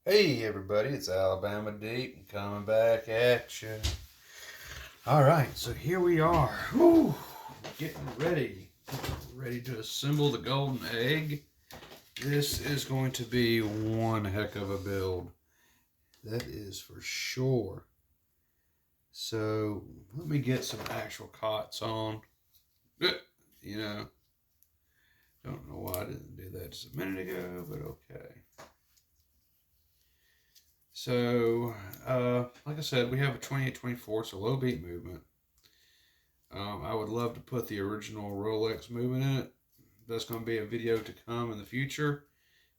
Hey everybody, it's Alabama Deep coming back at you. Alright, so here we are. Whew, getting ready to assemble the golden egg. This is going to be one heck of a build. That is for sure. So let me get some actual cots on. You know, don't know why I didn't do that just a minute ago, but okay. So, like I said, we have a 28-24, so low beat movement. I would love to put the original Rolex movement in it. That's going to be a video to come in the future.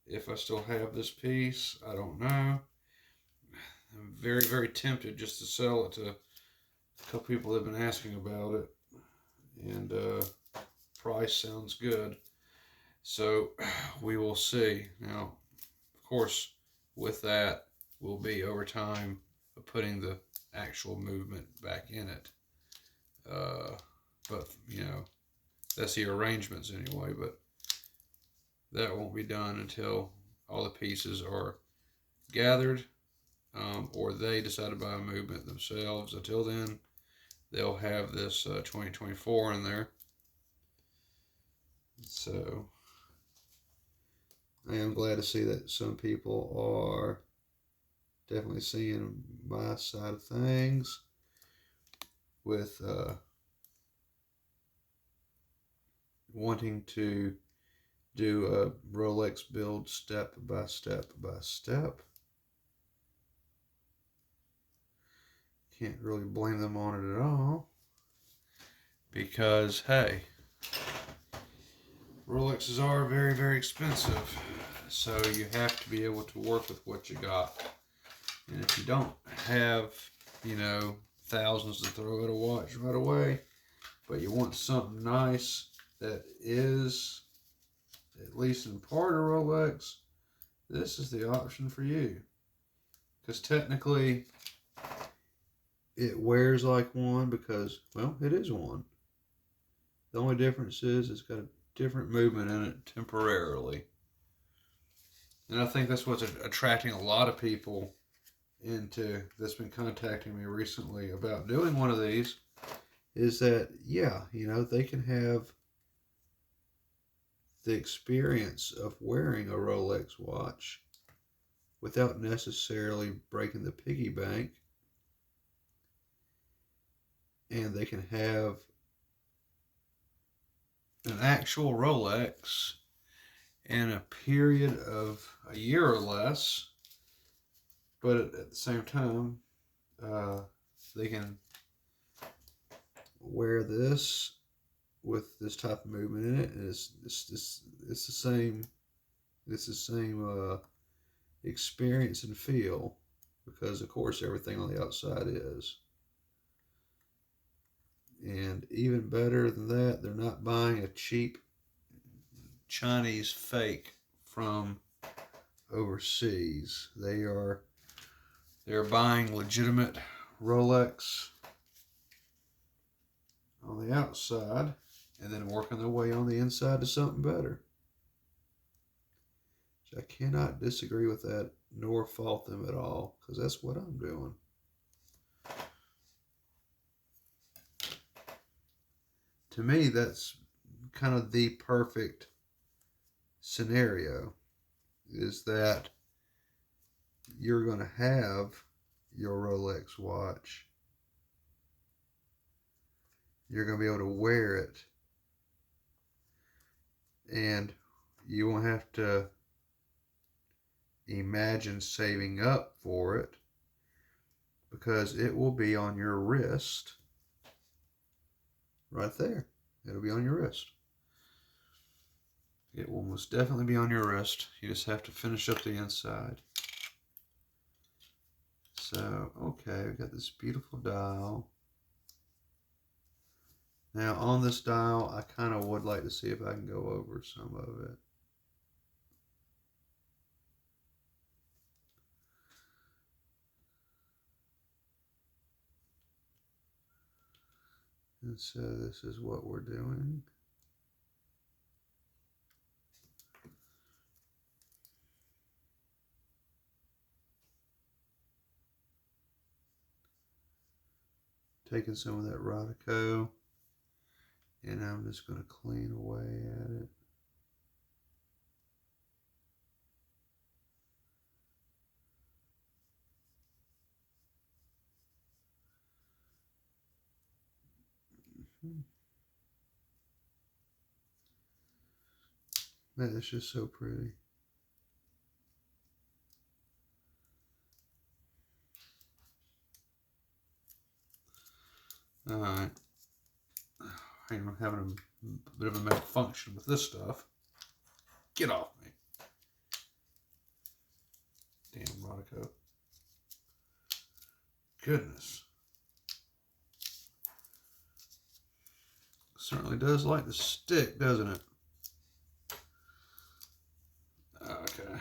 If I still have this piece, I don't know. I'm very, very tempted just to sell it to a couple people that have been asking about it. And price sounds good. So we will see. Now, of course, with that will be over time of putting the actual movement back in it. But, that's the arrangements anyway, but that won't be done until all the pieces are gathered, or they decide to buy a movement themselves. Until then, they'll have this 2024 in there. So I am glad to see that some people are definitely seeing my side of things with wanting to do a Rolex build step by step by step. Can't really blame them on it at all. Because, hey, Rolexes are very, very expensive. So you have to be able to work with what you got. And if you don't have, thousands to throw at a watch right away, but you want something nice that is at least in part a Rolex, this is the option for you. Because technically, it wears like one because, well, it is one. The only difference is it's got a different movement in it temporarily. And I think that's what's attracting a lot of people that's been contacting me recently about doing one of these is that, yeah, they can have the experience of wearing a Rolex watch without necessarily breaking the piggy bank, and they can have an actual Rolex in a period of a year or less, but at the same time, they can wear this with this type of movement in it, and it's the same. It's the same experience and feel, because of course everything on the outside is. And even better than that, they're not buying a cheap Chinese fake from overseas. They're buying legitimate Rolex on the outside and then working their way on the inside to something better. So I cannot disagree with that nor fault them at all, because that's what I'm doing. To me, that's kind of the perfect scenario, is that you're going to have your Rolex watch. You're going to be able to wear it, and you won't have to imagine saving up for it, because it will be on your wrist right there. It'll be on your wrist. It will most definitely be on your wrist. You just have to finish up the inside. So, okay, we got this beautiful dial. Now, on this dial, I kind of would like to see if I can go over some of it. And so this is what we're doing. taking some of that Rodico, and I'm just going to clean away at it. That is just so pretty. Alright. I'm having a bit of a malfunction with this stuff. Get off me. Damn Rodico. Goodness. Certainly does like to stick, doesn't it? Okay.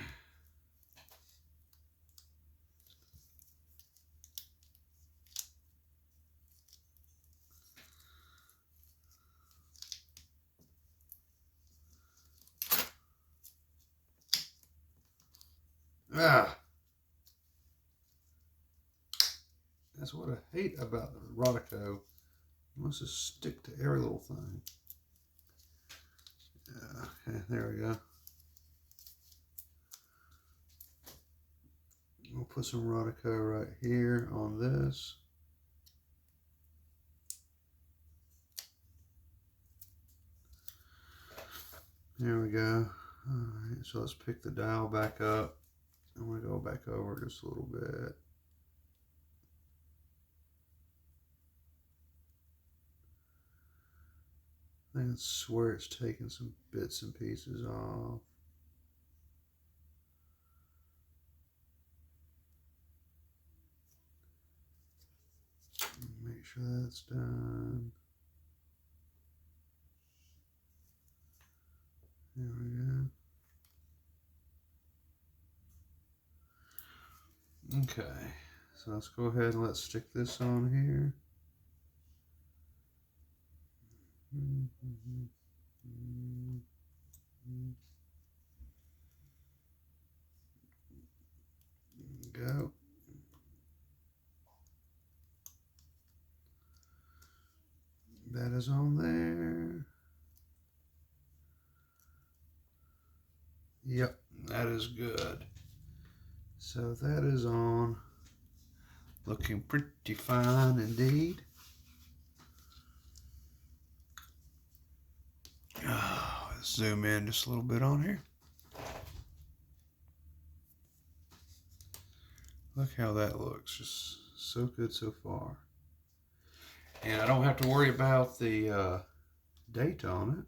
Ah. That's what I hate about the Rodico. It wants to stick to every little thing. Okay, there we go. We'll put some Rodico right here on this. There we go. Alright, so let's pick the dial back up. I'm going to go back over just a little bit. I swear it's taking some bits and pieces off. Make sure that's done. There we go. Okay, so let's go ahead and let's stick this on here. Go. That is on there. Yep, that is good. So that is on. Looking pretty fine indeed. Oh, let's zoom in just a little bit on here. Look how that looks. Just so good so far. And I don't have to worry about the date on it.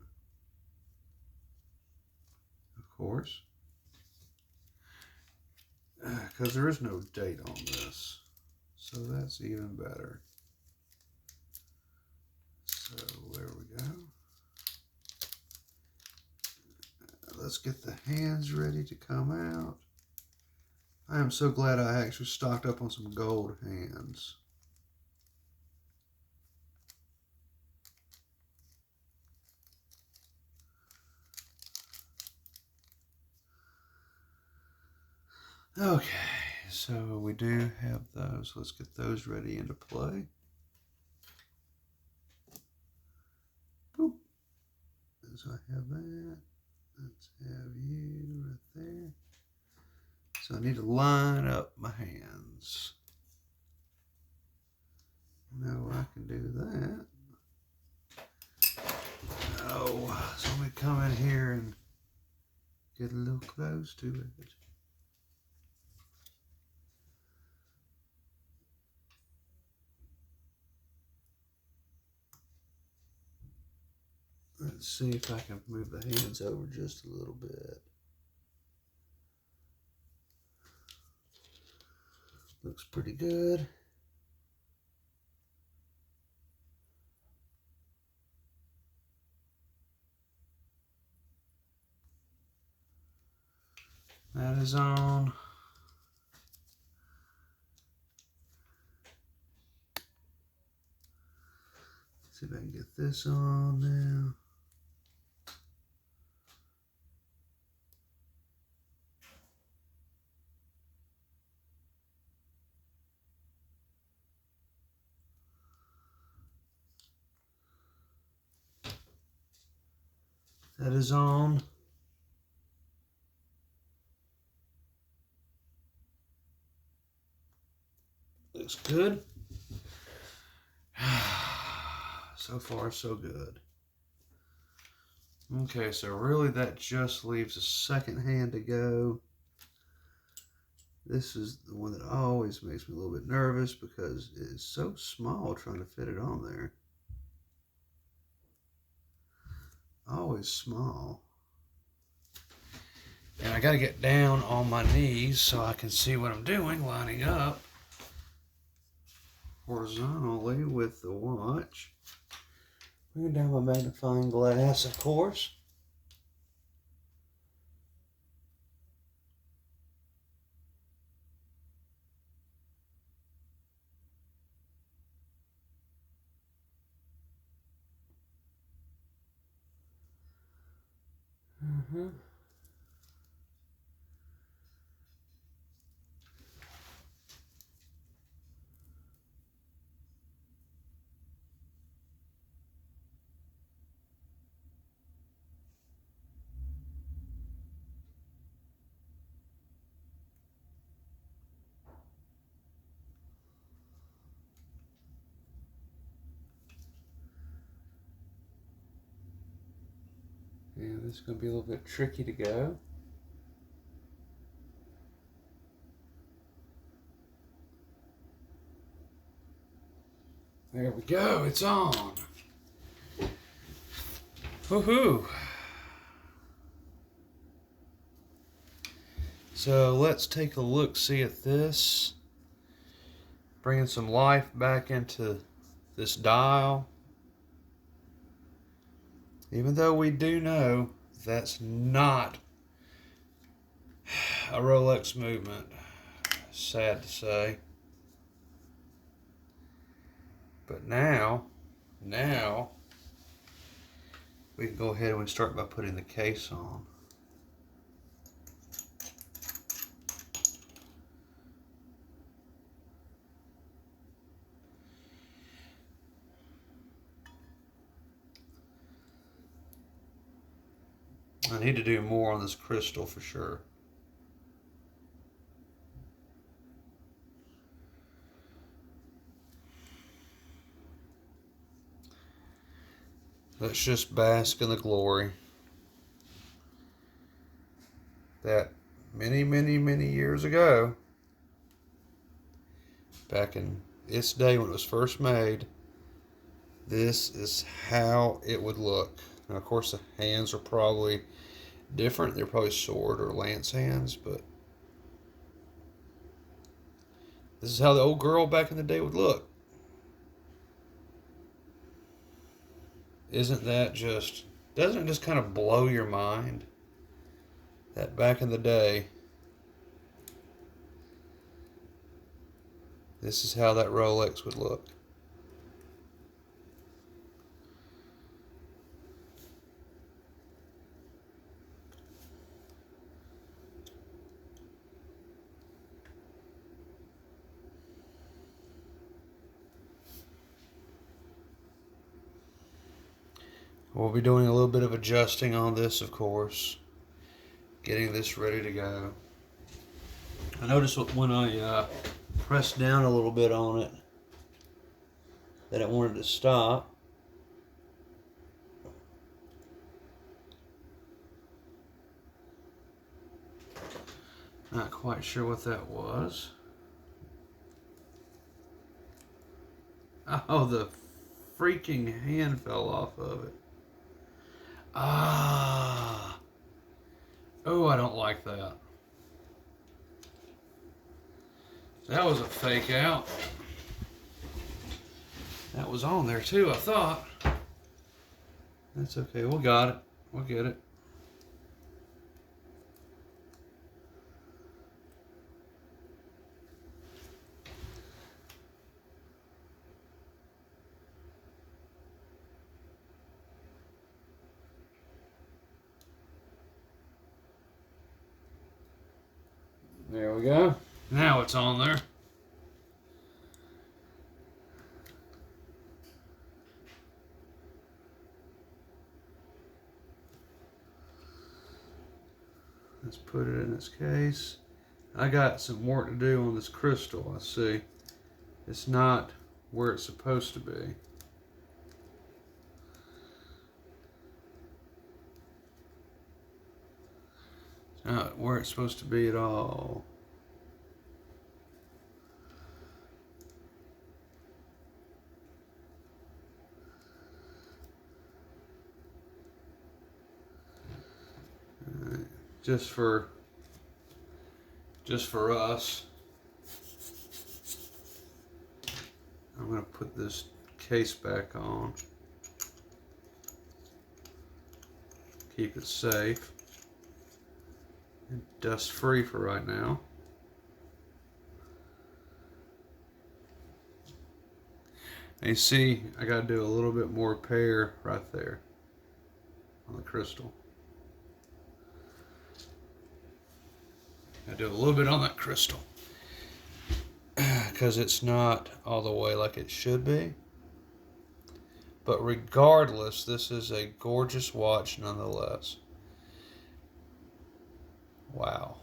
Of course. Because there is no date on this. So that's even better. So there we go. Let's get the hands ready to come out. I am so glad I actually stocked up on some gold hands. Okay, so we do have those. Let's get those ready into play. Boop. So I have that. Let's have you right there. So I need to line up my hands. No, I can do that. Oh, so let me come in here and get a little close to it. Let's see if I can move the hands over just a little bit. Looks pretty good. That is on. Let's see if I can get this on now. That is on. Looks good. So far, so good. Okay, so really that just leaves a second hand to go. This is the one that always makes me a little bit nervous because it's so small trying to fit it on there. Always small. And I got to get down on my knees so I can see what I'm doing, lining up horizontally with the watch. Bring down my magnifying glass, of course. Yeah, this is going to be a little bit tricky to go. There we go, it's on. Woohoo! So let's take a look-see at this. Bringing some life back into this dial. Even though we do know that's not a Rolex movement. Sad to say. But now we can go ahead and start by putting the case on. I need to do more on this crystal for sure. Let's just bask in the glory that many, many, many years ago, back in its day when it was first made, this is how it would look. Now, of course, the hands are probably different. They're probably sword or lance hands, but this is how the old girl back in the day would look. Doesn't it just kind of blow your mind that back in the day, this is how that Rolex would look. We'll be doing a little bit of adjusting on this, of course. Getting this ready to go. I noticed when I pressed down a little bit on it that it wanted to stop. Not quite sure what that was. Oh, the freaking hand fell off of it. Ah. Oh, I don't like that. That was a fake out. That was on there too, I thought. That's okay, we got it. We'll get it. There we go. Now it's on there. Let's put it in its case. I got some work to do on this crystal. I see. It's not where it's supposed to be. It's not where it's supposed to be at all. Just for us, I'm going to put this case back on. Keep it safe and dust free for right now. And you see, I got to do a little bit more repair right there on the crystal. I do a little bit on that crystal because it's not all the way like it should be. But regardless, this is a gorgeous watch nonetheless. Wow.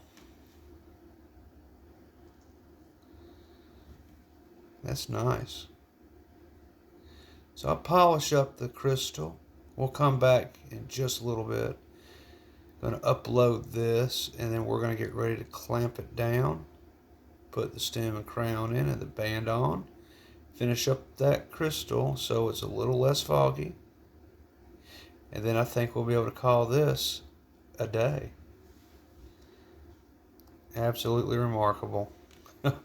That's nice. So I'll polish up the crystal. We'll come back in just a little bit. Going to upload this, and then we're going to get ready to clamp it down. Put the stem and crown in and the band on. Finish up that crystal so it's a little less foggy. And then I think we'll be able to call this a day. Absolutely remarkable.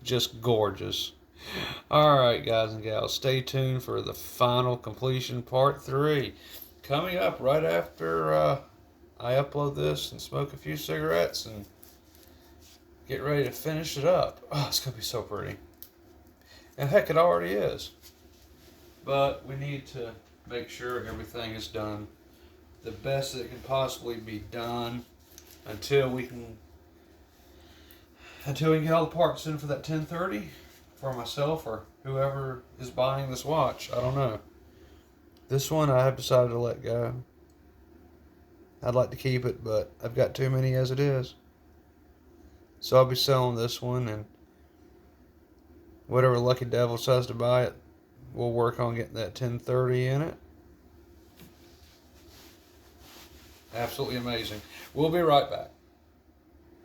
Just gorgeous. Alright, guys and gals, stay tuned for the final completion, part 3. Coming up right after I upload this and smoke a few cigarettes and get ready to finish it up. Oh, it's going to be so pretty. And heck, it already is. But we need to make sure everything is done the best that it can possibly be done until we can get all the parts in for that 1030 for myself or whoever is buying this watch. I don't know. This one I have decided to let go. I'd like to keep it, but I've got too many as it is. So I'll be selling this one, and whatever lucky devil decides to buy it, we'll work on getting that 1030 in it. Absolutely amazing. We'll be right back.